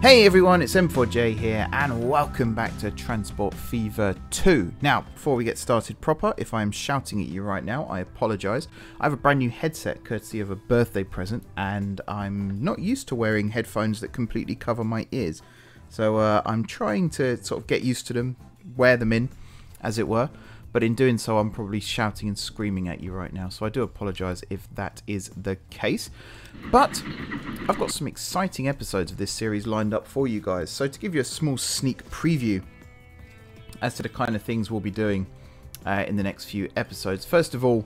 Hey everyone, it's M4J here and welcome back to Transport Fever 2. Now, before we get started proper, if I am shouting at you right now, I apologise. I have a brand new headset courtesy of a birthday present and I'm not used to wearing headphones that completely cover my ears. So I'm trying to sort of get used to them, wear them in, as it were. But in doing so, I'm probably shouting and screaming at you right now. So I do apologise if that is the case. But I've got some exciting episodes of this series lined up for you guys. So to give you a small sneak preview as to the kind of things we'll be doing in the next few episodes. First of all,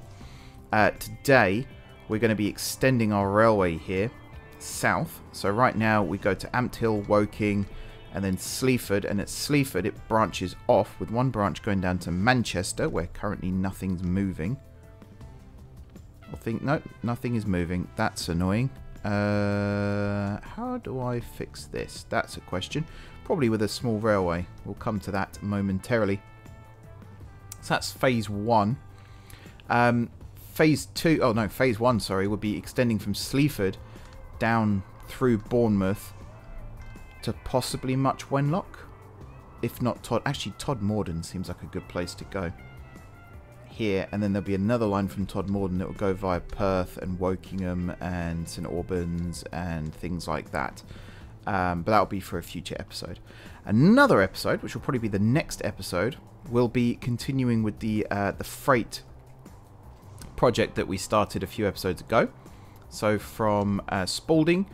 today we're going to be extending our railway here south. So right now we go to Ampthill, Woking, and then Sleaford, and at Sleaford it branches off with one branch going down to Manchester, where currently nothing's moving. I think, no, nothing is moving. That's annoying. How do I fix this? That's a question. Probably with a small railway. We'll come to that momentarily. So that's phase 1. Phase 2, oh no, phase 1, sorry, would be extending from Sleaford down through Bournemouth to possibly Much Wenlock, if not Todd. Actually, Todmorden seems like a good place to go. Here, and then there'll be another line from Todmorden that will go via Perth and Wokingham and St Albans and things like that. But that'll be for a future episode. Another episode, which will probably be the next episode, will be continuing with the freight project that we started a few episodes ago. So from Spalding,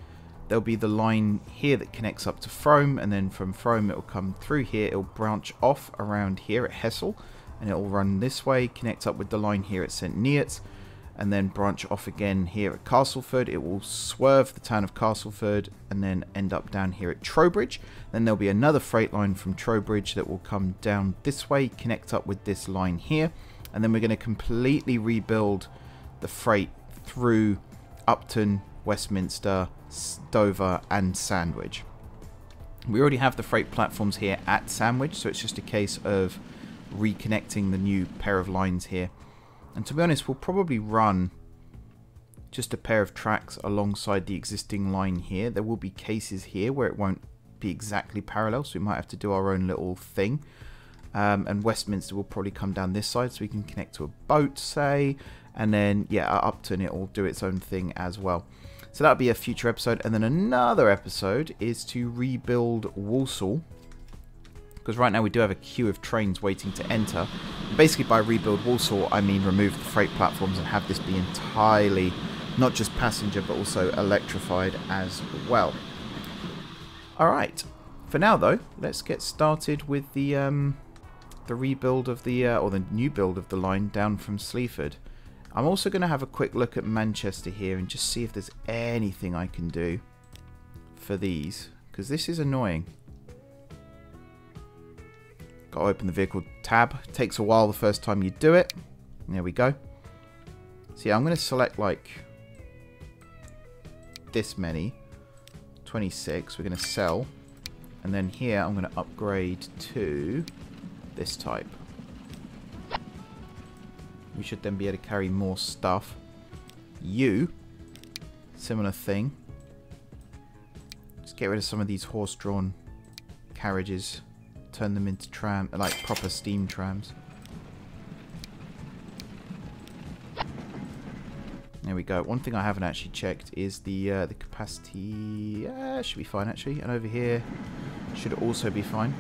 there'll be the line here that connects up to Frome, and then from Frome it will come through here, it'll branch off around here at Hessel, and it'll run this way, connect up with the line here at St Neots, and then branch off again here at Castleford. It will swerve the town of Castleford and then end up down here at Trowbridge. Then there'll be another freight line from Trowbridge that will come down this way, connect up with this line here, and then we're going to completely rebuild the freight through Upton, Westminster, Dover and Sandwich. We already have the freight platforms here at Sandwich, so it's just a case of reconnecting the new pair of lines here. And to be honest, we'll probably run just a pair of tracks alongside the existing line here. There will be cases here where it won't be exactly parallel, so we might have to do our own little thing. And Westminster will probably come down this side, so we can connect to a boat, say. And then, yeah, at Upton it will do its own thing as well. So that'll be a future episode. And then another episode is to rebuild Walsall, because right now we do have a queue of trains waiting to enter. Basically by rebuild Walsall, I mean remove the freight platforms and have this be entirely not just passenger but also electrified as well. Alright, for now though, let's get started with the rebuild of the, or the new build of the line down from Sleaford. I'm also going to have a quick look at Manchester here and just see if there's anything I can do for these, because this is annoying. Got to open the vehicle tab. It takes a while the first time you do it. There we go. So yeah, I'm going to select like this many. 26. We're going to sell. And then here I'm going to upgrade to this type. We should then be able to carry more stuff. You, similar thing. Just get rid of some of these horse-drawn carriages. Turn them into like proper steam trams. There we go. One thing I haven't actually checked is the capacity. Should be fine actually. And over here should also be fine.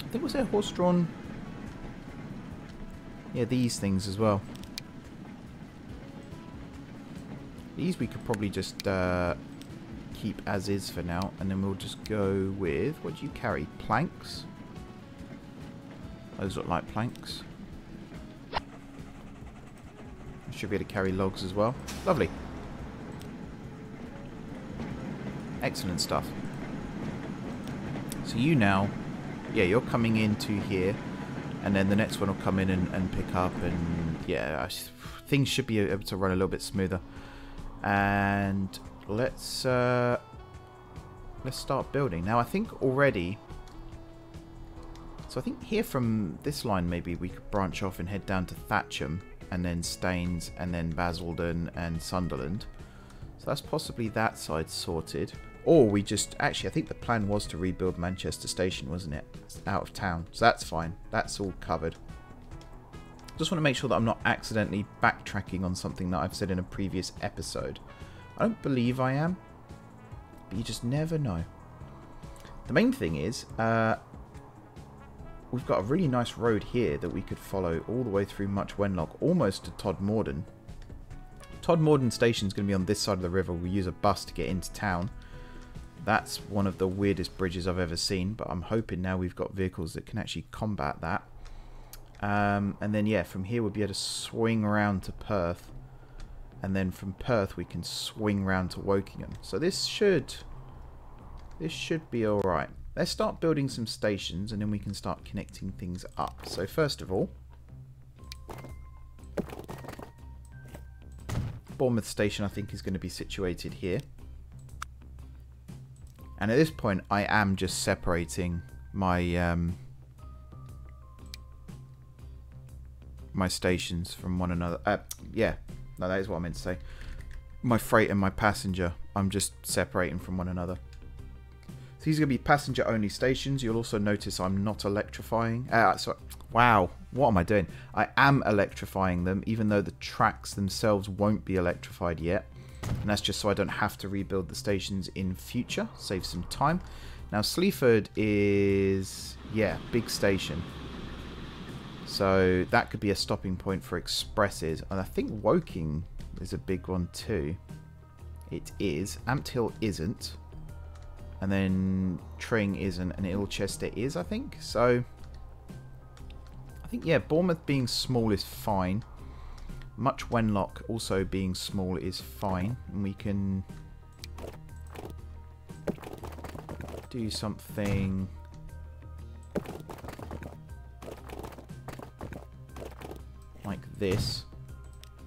I think was there horse-drawn. Yeah, these things as well. These we could probably just keep as is for now, and then we'll just go with, what do you carry? Planks? Those look like planks. Should be able to carry logs as well. Lovely. Excellent stuff. So you now, yeah, you're coming into here. And then the next one will come in and pick up, and yeah, things should be able to run a little bit smoother. And let's start building. Now I think already, so I think here from this line maybe we could branch off and head down to Thatcham, and then Staines, and then Basildon and Sunderland. So that's possibly that side sorted. Or we just... Actually, I think the plan was to rebuild Manchester Station, wasn't it? It's out of town. So that's fine. That's all covered. Just want to make sure that I'm not accidentally backtracking on something that I've said in a previous episode. I don't believe I am. But you just never know. The main thing is... we've got a really nice road here that we could follow all the way through Much Wenlock, almost to Todmorden. Todmorden Station is going to be on this side of the river. We'll use a bus to get into town. That's one of the weirdest bridges I've ever seen, but I'm hoping now we've got vehicles that can actually combat that. And then, yeah, from here we'll be able to swing around to Perth. And then from Perth we can swing round to Wokingham. So this should be alright. Let's start building some stations and then we can start connecting things up. So first of all, Bournemouth Station I think is going to be situated here. And at this point I am just separating my my stations from one another. Yeah, no, that is what I meant to say. My freight and my passenger, I'm just separating from one another. So these are going to be passenger only stations. You'll also notice I'm not electrifying. Sorry. Wow, what am I doing? I am electrifying them, even though the tracks themselves won't be electrified yet. And that's just so I don't have to rebuild the stations in future. Save some time. Now Sleaford is, yeah, big station. So that could be a stopping point for expresses. And I think Woking is a big one too. It is. Ampthill isn't. And then Tring isn't. And Ilchester is, I think. So I think, yeah, Bournemouth being small is fine. Much Wenlock also being small is fine. And we can do something like this.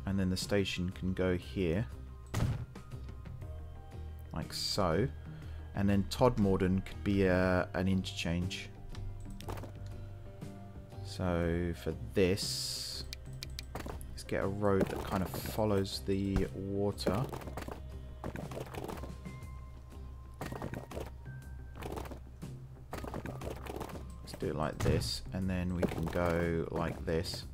And then the station can go here. Like so. And then Todmorden could be an interchange. So for this, let's get a road that kind of follows the water. Let's do it like this, and then we can go like this.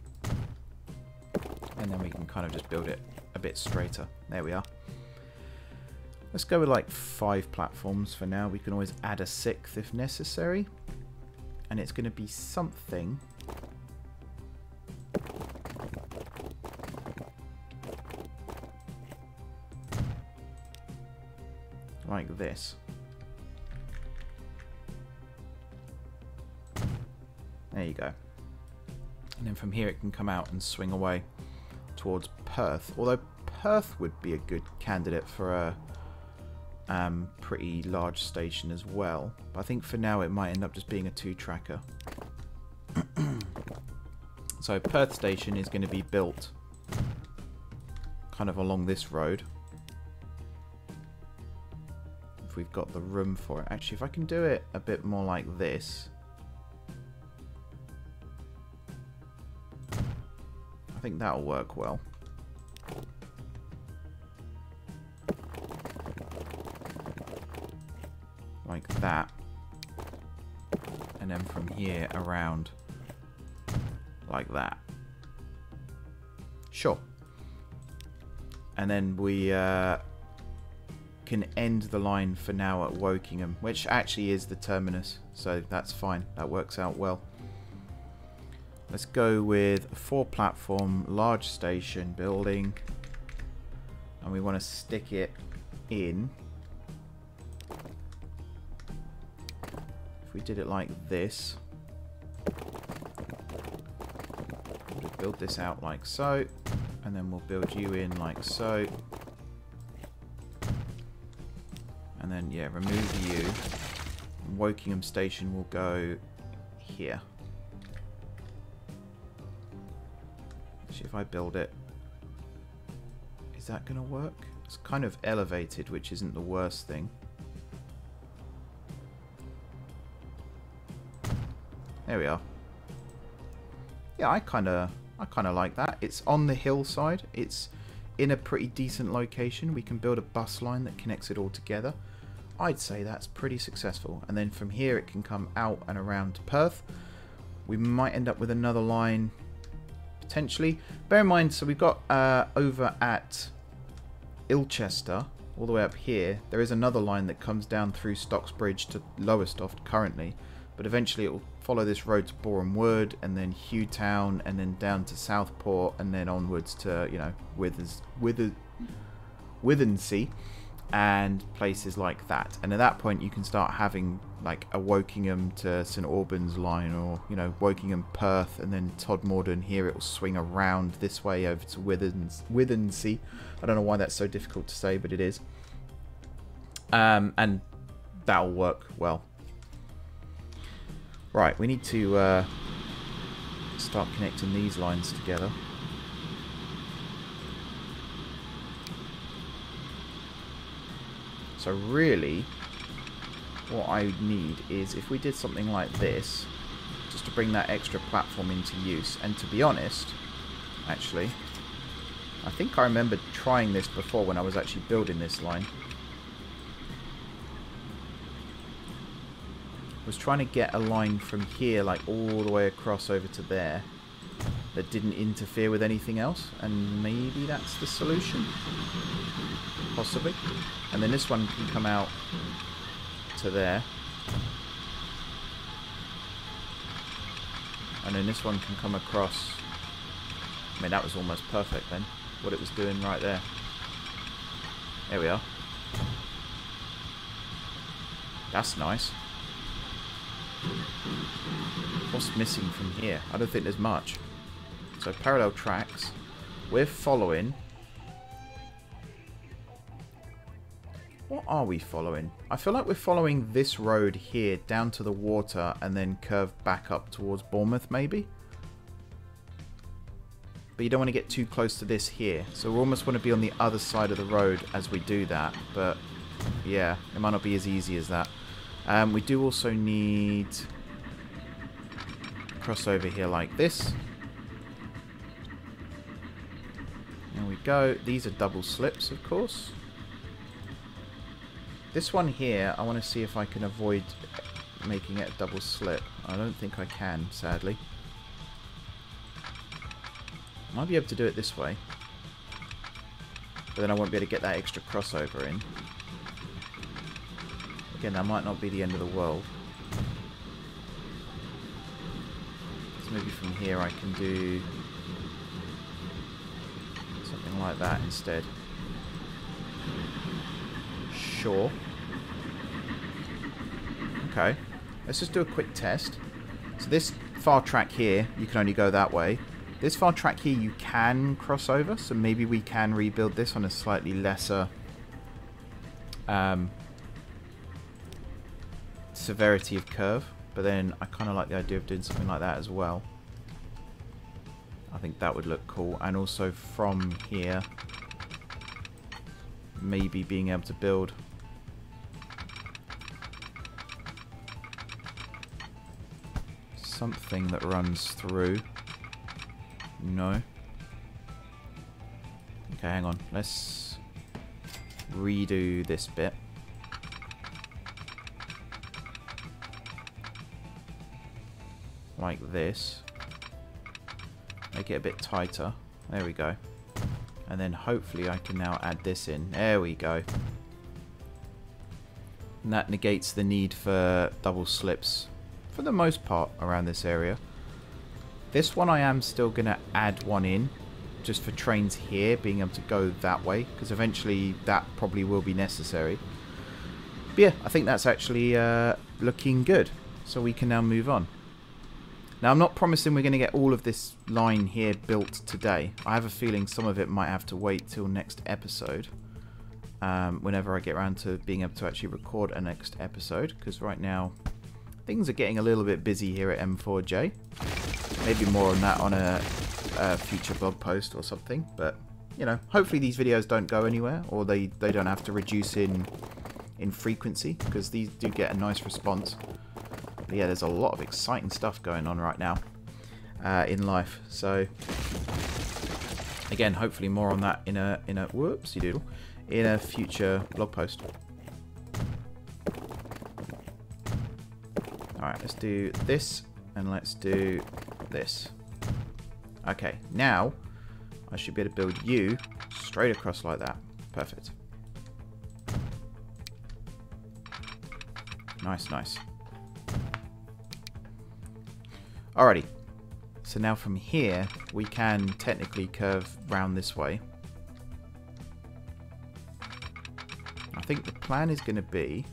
And then we can kind of just build it a bit straighter. There we are. Let's go with like 5 platforms for now. We can always add a 6th if necessary. And it's going to be something like this. There you go. And then from here it can come out and swing away towards Perth. Although Perth would be a good candidate for a pretty large station as well. But I think for now it might end up just being a 2-tracker. So Perth Station is going to be built kind of along this road. If we've got the room for it. Actually, if I can do it a bit more like this. I think that'll work well. Like that. And then from here around like that. Sure. And then we can end the line for now at Wokingham, which actually is the terminus, so that's fine. That works out well. Let's go with a 4-platform large station building, and we want to stick it in. If we did it like this, we'll just build this out like so, and then we'll build you in like so. And then, yeah, remove you. Wokingham Station will go here. Actually, if I build it, is that going to work? It's kind of elevated, which isn't the worst thing. There we are. Yeah, I kind of like that. It's on the hillside. It's in a pretty decent location. We can build a bus line that connects it all together. I'd say that's pretty successful. And then from here it can come out and around to Perth. We might end up with another line potentially. Bear in mind, so we've got over at Ilchester, all the way up here, there is another line that comes down through Stocksbridge to Lowestoft currently, but eventually it will follow this road to Boreham Wood, and then Hughtown, and then down to Southport, and then onwards to, you know, Withensea, and places like that. And at that point you can start having like a Wokingham to St Albans line, or, you know, Wokingham Perth, and then Todmorden. Here it will swing around this way over to Withensea. I don't know why that's so difficult to say, but it is. And that'll work well. Right, we need to start connecting these lines together. So really, what I need is, if we did something like this, just to bring that extra platform into use. And to be honest, actually, I think I remember trying this before when I was actually building this line. I was trying to get a line from here, like all the way across over to there, that didn't interfere with anything else, and maybe that's the solution, possibly. And then this one can come out to there, and then this one can come across. I mean, that was almost perfect then, what it was doing right there. There we are. That's nice. What's missing from here? I don't think there's much. So parallel tracks. We're following. What are we following? I feel like we're following this road here down to the water and then curve back up towards Bournemouth maybe. But you don't want to get too close to this here. So we almost want to be on the other side of the road as we do that. But yeah, it might not be as easy as that. We do also need crossover here like this. There we go. These are double slips, of course. This one here, I want to see if I can avoid making it a double slip. I don't think I can, sadly. I might be able to do it this way, but then I won't be able to get that extra crossover in. Again, that might not be the end of the world. So maybe from here I can do something like that instead. Sure. Okay. Let's just do a quick test. So this far track here, you can only go that way. This far track here, you can cross over. So maybe we can rebuild this on a slightly lesser severity of curve. But then I kind of like the idea of doing something like that as well. I think that would look cool. And also from here, maybe being able to build something that runs through. No. Okay, hang on. Let's redo this bit. Like this. Make it a bit tighter. There we go. And then hopefully I can now add this in. There we go. And that negates the need for double slips for the most part around this area. This one I am still going to add one in just for trains here being able to go that way, because eventually that probably will be necessary. But yeah, I think that's actually looking good. So we can now move on. Now, I'm not promising we're going to get all of this line here built today. I have a feeling some of it might have to wait till next episode. Whenever I get around to being able to actually record a next episode. Because right now, things are getting a little bit busy here at M4J. Maybe more on that on a future blog post or something. But, you know, hopefully these videos don't go anywhere. Or they don't have to reduce in frequency. Because these do get a nice response. But yeah, there's a lot of exciting stuff going on right now in life. So again, hopefully more on that in a whoopsie doodle in a future blog post. Alright, let's do this, and let's do this. Okay, now I should be able to build you straight across like that. Perfect. Nice, nice. Alrighty. So now from here, we can technically curve round this way. I think the plan is going to be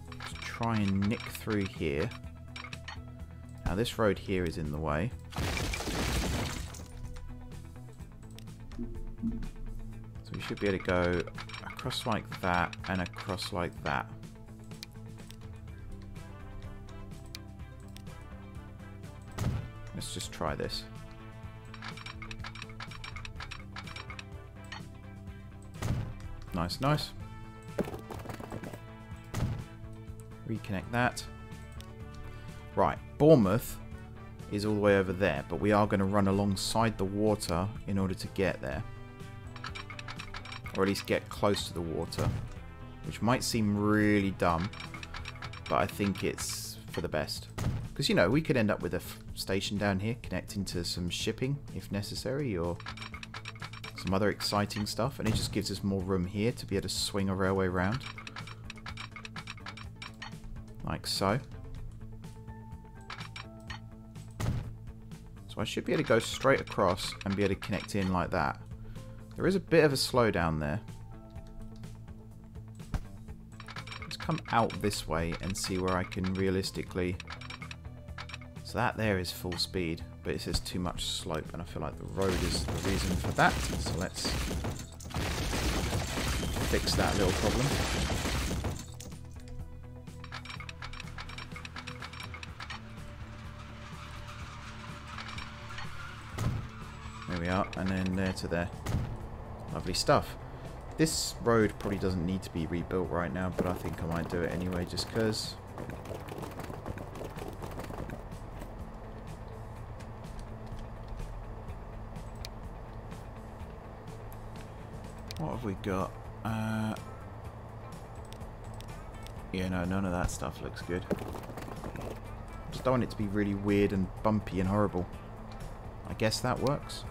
to try and nick through here. Now this road here is in the way. So we should be able to go across like that and across like that. Let's just try this. Nice, nice. Reconnect that. Right, Bournemouth is all the way over there, but we are going to run alongside the water in order to get there. Or at least get close to the water. Which might seem really dumb, but I think it's for the best. Because, you know, we could end up with a station down here connecting to some shipping if necessary, or some other exciting stuff, and it just gives us more room here to be able to swing a railway round. Like so. So I should be able to go straight across and be able to connect in like that. There is a bit of a slowdown there. Let's come out this way and see where I can realistically... So that there is full speed, but it says too much slope, and I feel like the road is the reason for that. So let's fix that little problem. There we are, and then there to there. Lovely stuff. This road probably doesn't need to be rebuilt right now, but I think I might do it anyway, just because... What have we got? Yeah, no, none of that stuff looks good. Just don't want it to be really weird and bumpy and horrible. I guess that works.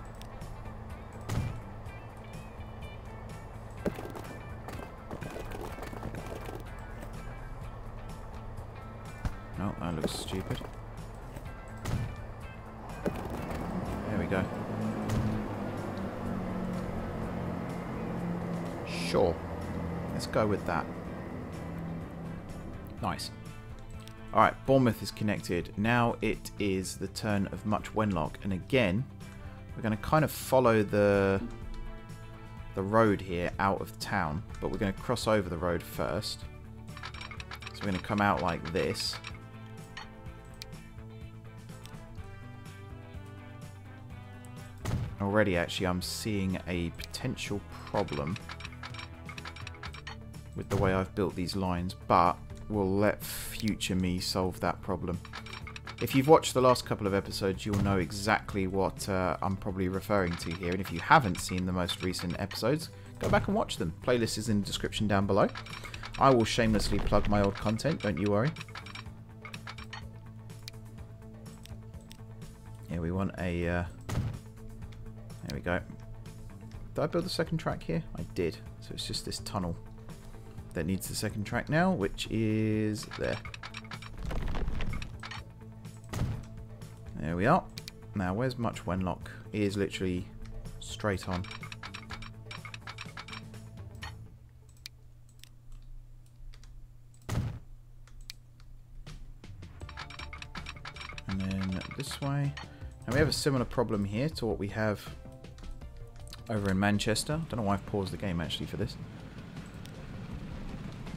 No, that looks stupid. There we go. Sure. Let's go with that. Nice. Alright, Bournemouth is connected. Now it is the turn of Much Wenlock. And again, we're going to kind of follow the road here out of town. But we're going to cross over the road first. So we're going to come out like this. Already, actually, I'm seeing a potential problem with the way I've built these lines, but we'll let future me solve that problem. If you've watched the last couple of episodes, you'll know exactly what I'm probably referring to here, and if you haven't seen the most recent episodes, go back and watch them. Playlist is in the description down below. I will shamelessly plug my old content, don't you worry. Yeah, we want a... there we go. Did I build the second track here? I did. So it's just this tunnel that needs the second track now, which is there. There we are. Now, where's Much Wenlock? It is literally straight on. And then this way. And we have a similar problem here to what we have over in Manchester. I don't know why I've paused the game actually for this.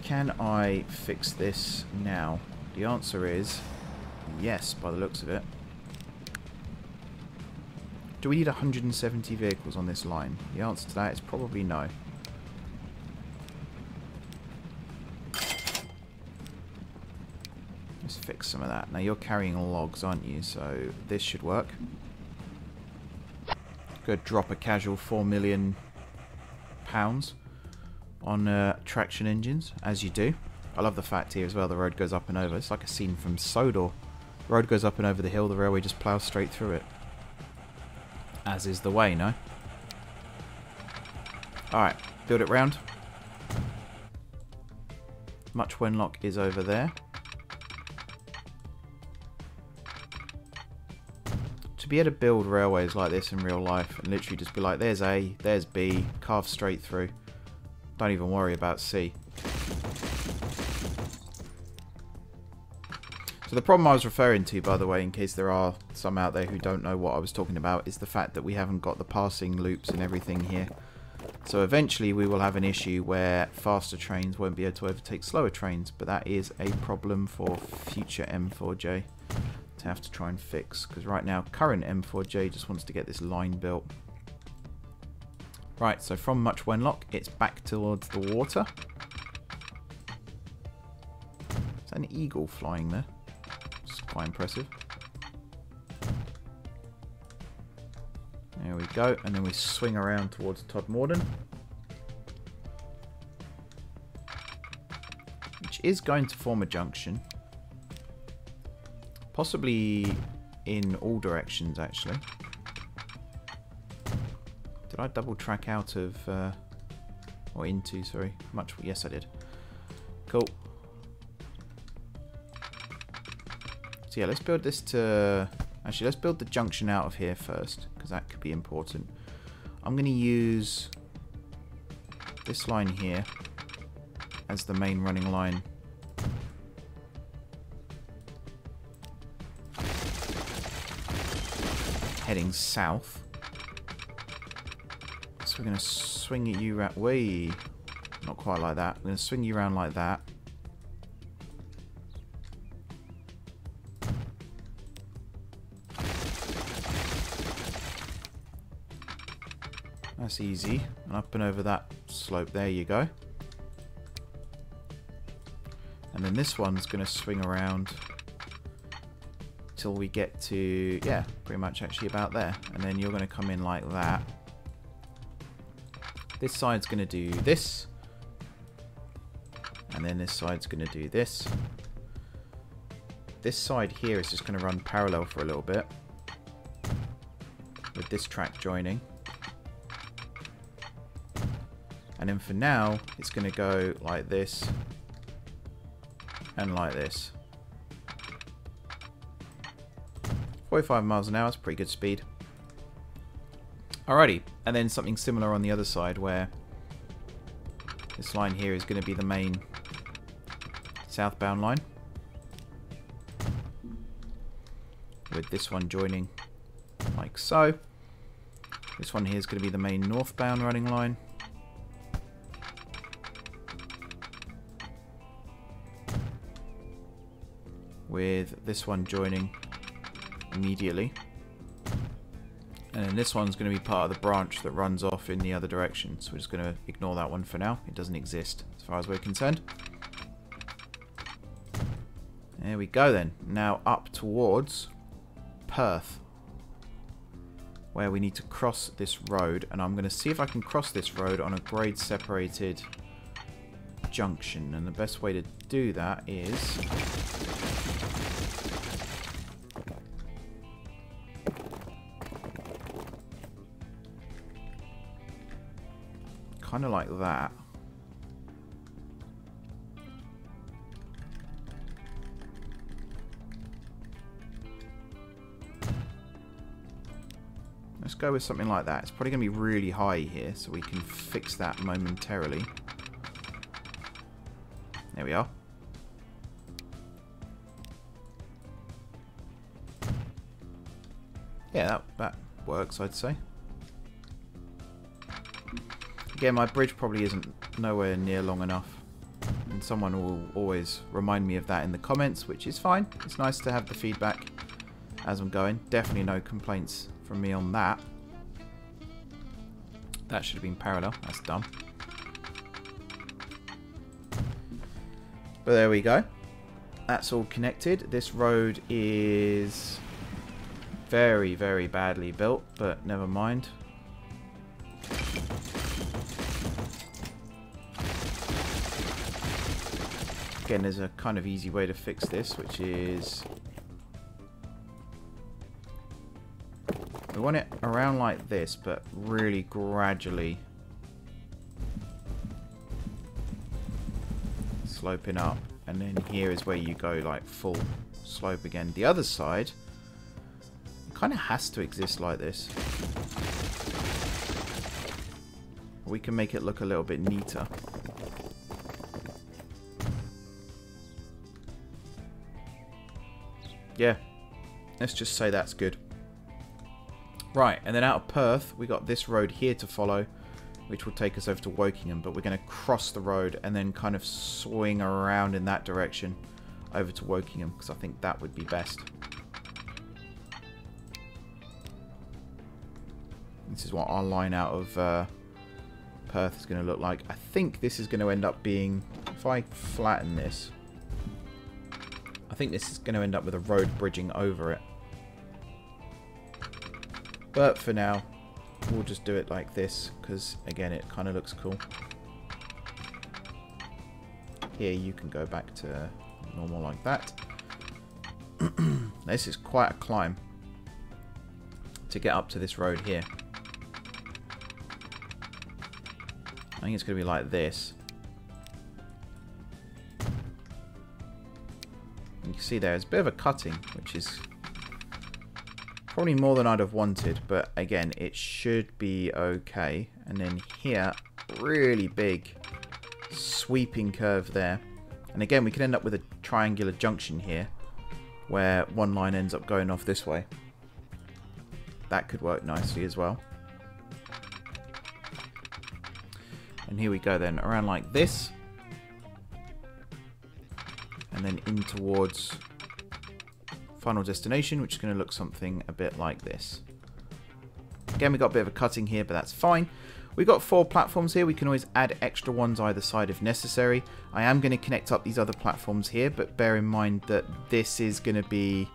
Can I fix this now? The answer is yes, by the looks of it. Do we need 170 vehicles on this line? The answer to that is probably no. Let's fix some of that. Now you're carrying logs, aren't you? So this should work. Good, drop a casual £4 million on traction engines, as you do. I love the fact here as well, the road goes up and over. It's like a scene from Sodor. The road goes up and over the hill, the railway just plows straight through it. As is the way, no? Alright, build it round. Much Wenlock is over there. To be able to build railways like this in real life and literally just be like, there's A, there's B, carve straight through. Don't even worry about C. So the problem I was referring to, by the way, in case there are some out there who don't know what I was talking about, is the fact that we haven't got the passing loops and everything here. So eventually we will have an issue where faster trains won't be able to overtake slower trains, but that is a problem for future M4J to have to try and fix, because right now current M4J just wants to get this line built. Right, so from Much Wenlock it's back towards the water. Is that an eagle flying there? It's quite impressive. There we go, and then we swing around towards Todmorden, which is going to form a junction. Possibly in all directions, actually. Did I double track out of... or into, sorry. Much... Yes, I did. Cool. So yeah, let's build this to... Actually, let's build the junction out of here first, because that could be important. I'm going to use this line here as the main running line. Heading south. So we're going to swing you around... Way, not quite like that. We're going to swing you around like that. That's easy. And up and over that slope. There you go. And then this one's going to swing around till we get to, yeah, pretty much actually about there. And then you're going to come in like that. This side's going to do this. And then this side's going to do this. This side here is just going to run parallel for a little bit, with this track joining. And then for now, it's going to go like this and like this. 45 miles an hour is pretty good speed. Alrighty, and then something similar on the other side where this line here is going to be the main southbound line, with this one joining like so. This one here is going to be the main northbound running line. With this one joining immediately. And then this one's going to be part of the branch that runs off in the other direction. So we're just going to ignore that one for now. It doesn't exist as far as we're concerned. There we go then. Now up towards Perth, where we need to cross this road. And I'm going to see if I can cross this road on a grade separated junction. And the best way to do that is... kind of like that. Let's go with something like that. It's probably going to be really high here, so we can fix that momentarily. There we are. Yeah, that works, I'd say. Again, my bridge probably isn't nowhere near long enough, and someone will always remind me of that in the comments, which is fine. It's nice to have the feedback as I'm going. Definitely no complaints from me on that. That should have been parallel. That's dumb. But there we go. That's all connected. This road is very, very badly built, but never mind. Again, there's a kind of easy way to fix this, which is... we want it around like this, but really gradually sloping up. And then here is where you go like full slope again. The other side kind of has to exist like this. We can make it look a little bit neater. Yeah, let's just say that's good. Right, and then out of Perth, we got this road here to follow, which will take us over to Wokingham, but we're going to cross the road and then kind of swing around in that direction over to Wokingham, because I think that would be best. This is what our line out of Perth is going to look like. I think this is going to end up being, if I flatten this, I think this is going to end up with a road bridging over it. But for now, we'll just do it like this, because again, it kind of looks cool. Here, you can go back to normal like that. This is quite a climb to get up to this road here. I think it's going to be like this. You can see there's a bit of a cutting, which is probably more than I'd have wanted, but again, it should be okay. And then here, really big sweeping curve there. And again, we could end up with a triangular junction here, where one line ends up going off this way. That could work nicely as well. And here we go then, around like this. And then in towards final destination, which is going to look something a bit like this. Again, we got a bit of a cutting here, but that's fine. We've got 4 platforms here. We can always add extra ones either side if necessary. I am going to connect up these other platforms here, but bear in mind that this is going to be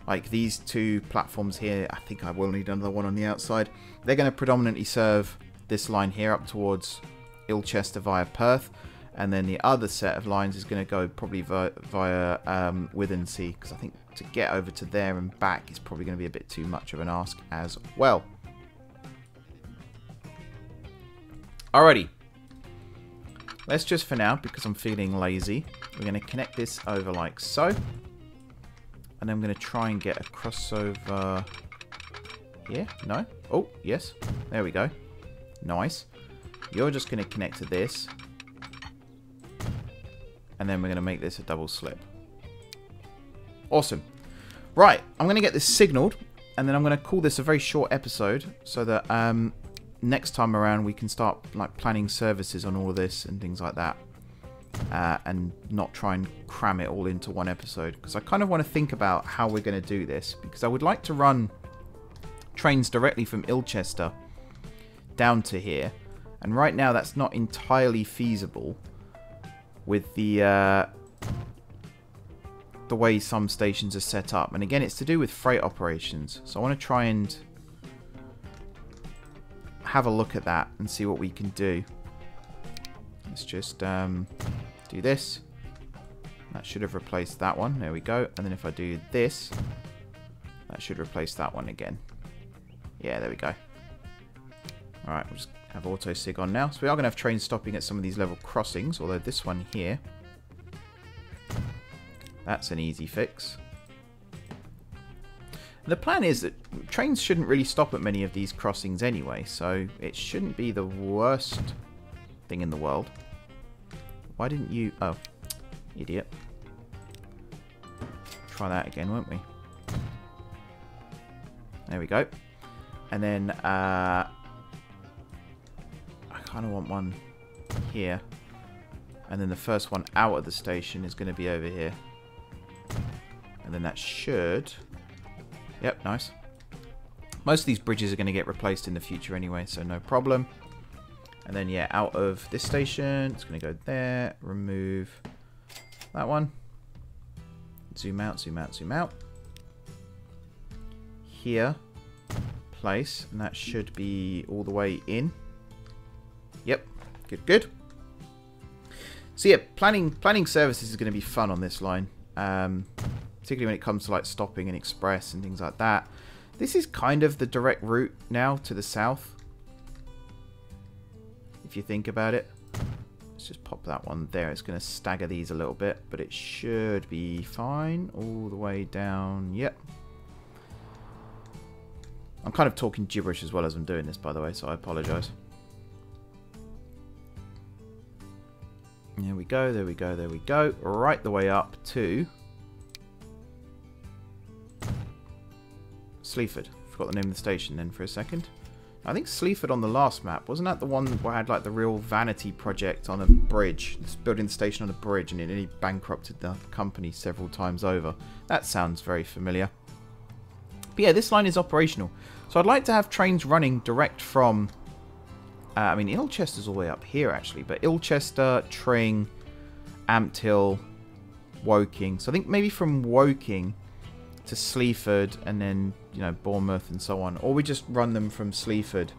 like these 2 platforms here. I think I will need another one on the outside. They're going to predominantly serve this line here up towards Ilchester via Perth. And then the other set of lines is going to go probably via Withensea, because I think to get over to there and back is probably going to be a bit too much of an ask as well. Alrighty. Let's just for now, because I'm feeling lazy, we're going to connect this over like so. And I'm going to try and get a crossover here. No? Oh, yes. There we go. Nice. You're just going to connect to this. And then we're going to make this a double slip. Awesome. Right, I'm going to get this signaled, and then I'm going to call this a very short episode, so that next time around we can start like planning services on all of this and things like that, and not try and cram it all into one episode, because I kind of want to think about how we're going to do this, because I would like to run trains directly from Ilchester down to here, and right now that's not entirely feasible with the way some stations are set up. And again, it's to do with freight operations. So I want to try and have a look at that and see what we can do. Let's just do this. That should have replaced that one. There we go. And then if I do this, that should replace that one again. Yeah, there we go. Alright, we'll just have auto sig on now. So we are going to have trains stopping at some of these level crossings, although this one here, that's an easy fix. The plan is that trains shouldn't really stop at many of these crossings anyway, so it shouldn't be the worst thing in the world. Why didn't you... oh, idiot. Try that again, won't we? There we go. And then, I kind of want one here. And then the first one out of the station is going to be over here. And then that should... yep, nice. Most of these bridges are going to get replaced in the future anyway, so no problem. And then, yeah, out of this station, it's going to go there. Remove that one. Zoom out, zoom out, zoom out. Here. Place. And that should be all the way in. Yep. Good, good. So yeah, planning services is going to be fun on this line, particularly when it comes to like stopping and express and things like that. This is kind of the direct route now to the south, if you think about it. Let's just pop that one there. It's going to stagger these a little bit, but it should be fine all the way down. Yep. I'm kind of talking gibberish as well as I'm doing this, by the way, so I apologise. There we go, there we go, there we go. Right the way up to Sleaford. Forgot the name of the station then for a second. I think Sleaford on the last map, wasn't that the one where I had like the real vanity project on a bridge? Just building the station on a bridge and it nearly bankrupted the company several times over. That sounds very familiar. But yeah, this line is operational. So I'd like to have trains running direct from... I mean, Ilchester's all the way up here, actually. But Ilchester, Tring, Ampthill, Woking. So I think maybe from Woking to Sleaford and then, you know, Bournemouth and so on. Or we just run them from Sleaford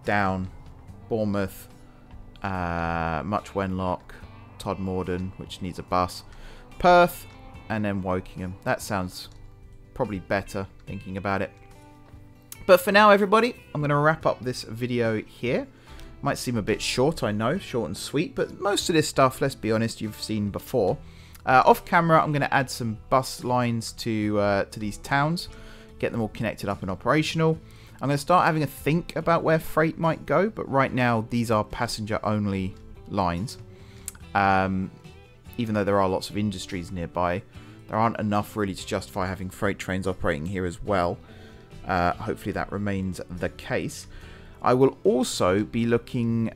down Bournemouth, Much Wenlock, Todmorden, which needs a bus, Perth, and then Wokingham. That sounds probably better, thinking about it. But for now, everybody, I'm going to wrap up this video here. Might seem a bit short, I know, short and sweet, but most of this stuff, let's be honest, you've seen before. Off camera, I'm going to add some bus lines to these towns, get them all connected up and operational. I'm going to start having a think about where freight might go, but right now these are passenger-only lines. Even though there are lots of industries nearby, there aren't enough really to justify having freight trains operating here as well. Hopefully that remains the case. I will also be looking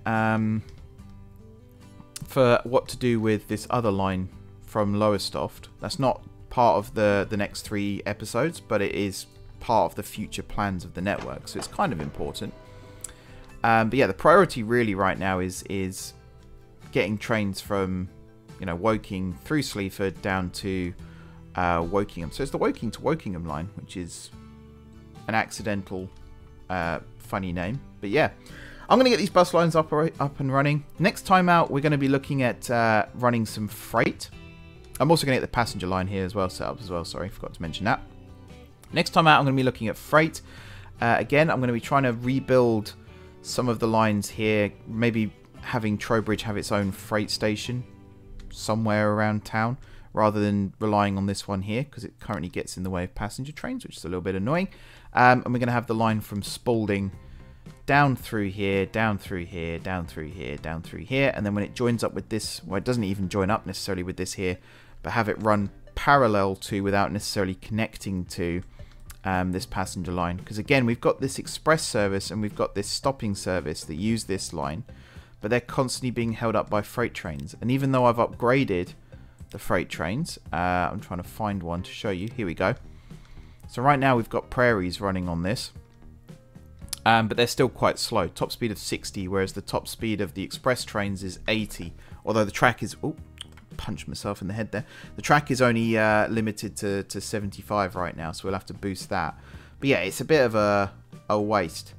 for what to do with this other line from Lowestoft. That's not part of the next 3 episodes, but it is part of the future plans of the network, so it's kind of important. But yeah, the priority really right now is getting trains from, you know, Woking through Sleaford down to Wokingham. So it's the Woking to Wokingham line, which is an accidental funny name, but yeah, I'm going to get these bus lines up and running. Next time out, we're going to be looking at running some freight. I'm also going to get the passenger line here as well set up as well. Sorry, forgot to mention that. Next time out, I'm going to be looking at freight. Again, I'm going to be trying to rebuild some of the lines here. Maybe having Trowbridge have its own freight station somewhere around town, rather than relying on this one here, because it currently gets in the way of passenger trains, which is a little bit annoying. And we're going to have the line from Spalding down through here, down through here, down through here, down through here, and then when it joins up with this, well, it doesn't even join up necessarily with this here, but have it run parallel to, without necessarily connecting to this passenger line. Because again, we've got this express service and we've got this stopping service that use this line, but they're constantly being held up by freight trains. And even though I've upgraded the freight trains, I'm trying to find one to show you. Here we go. So right now we've got Prairies running on this, but they're still quite slow. Top speed of 60, whereas the top speed of the express trains is 80. Although the track is... Oh, punched myself in the head there. The track is only limited to 75 right now, so we'll have to boost that. But yeah, it's a bit of a waste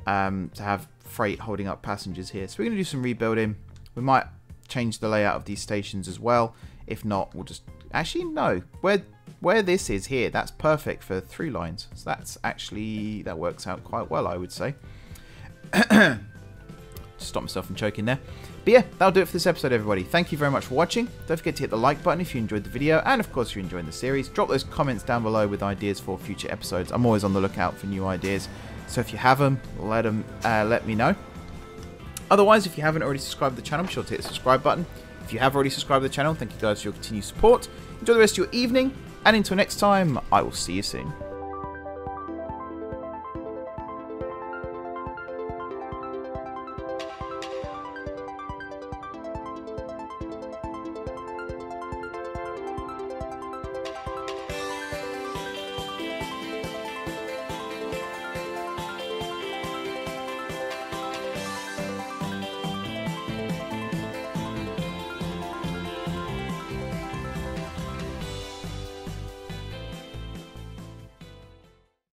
to have freight holding up passengers here. So we're going to do some rebuilding. We might change the layout of these stations as well. If not, we'll just... Actually, no. Where this is here, that's perfect for through lines. So that's actually... That works out quite well, I would say. Stop myself from choking there. But yeah, that'll do it for this episode, everybody. Thank you very much for watching. Don't forget to hit the like button if you enjoyed the video. And of course, if you're enjoying the series, drop those comments down below with ideas for future episodes. I'm always on the lookout for new ideas. So if you have them, let me know. Otherwise, if you haven't already subscribed to the channel, be sure to hit the subscribe button. If you have already subscribed to the channel, thank you guys for your continued support. Enjoy the rest of your evening. And until next time, I will see you soon.